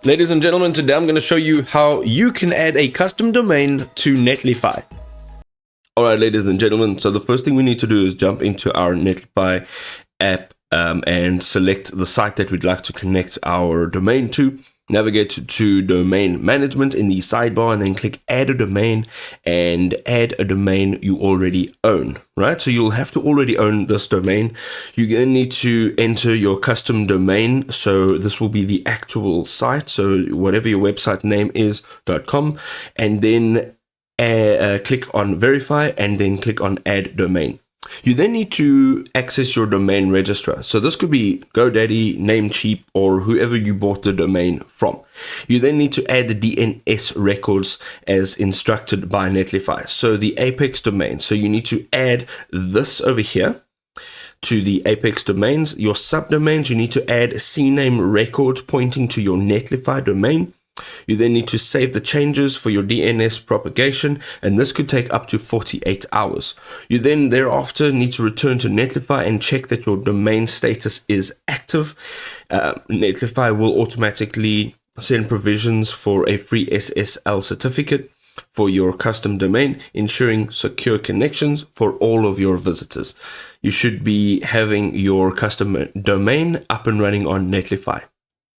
Ladies and gentlemen, today I'm going to show you how you can add a custom domain to Netlify. Alright, ladies and gentlemen, so the first thing we need to do is jump into our Netlify app and select the site that we'd like to connect our domain to. Navigate to domain management in the sidebar and then click add a domain and add a domain you already own, right? So you'll have to already own this domain. You're going to need to enter your custom domain. So this will be the actual site. So whatever your website name is .com, and then click on verify and then click on add domain. You then need to access your domain registrar. So this could be GoDaddy, Namecheap, or whoever you bought the domain from. You then need to add the DNS records as instructed by Netlify. So the Apex domain. So you need to add this over here to the Apex domains. Your subdomains, you need to add CNAME records pointing to your Netlify domain. You then need to save the changes for your DNS propagation, and this could take up to 48 hours. You then thereafter need to return to Netlify and check that your domain status is active. Netlify will automatically send provisions for a free SSL certificate for your custom domain, ensuring secure connections for all of your visitors. You should be having your custom domain up and running on Netlify.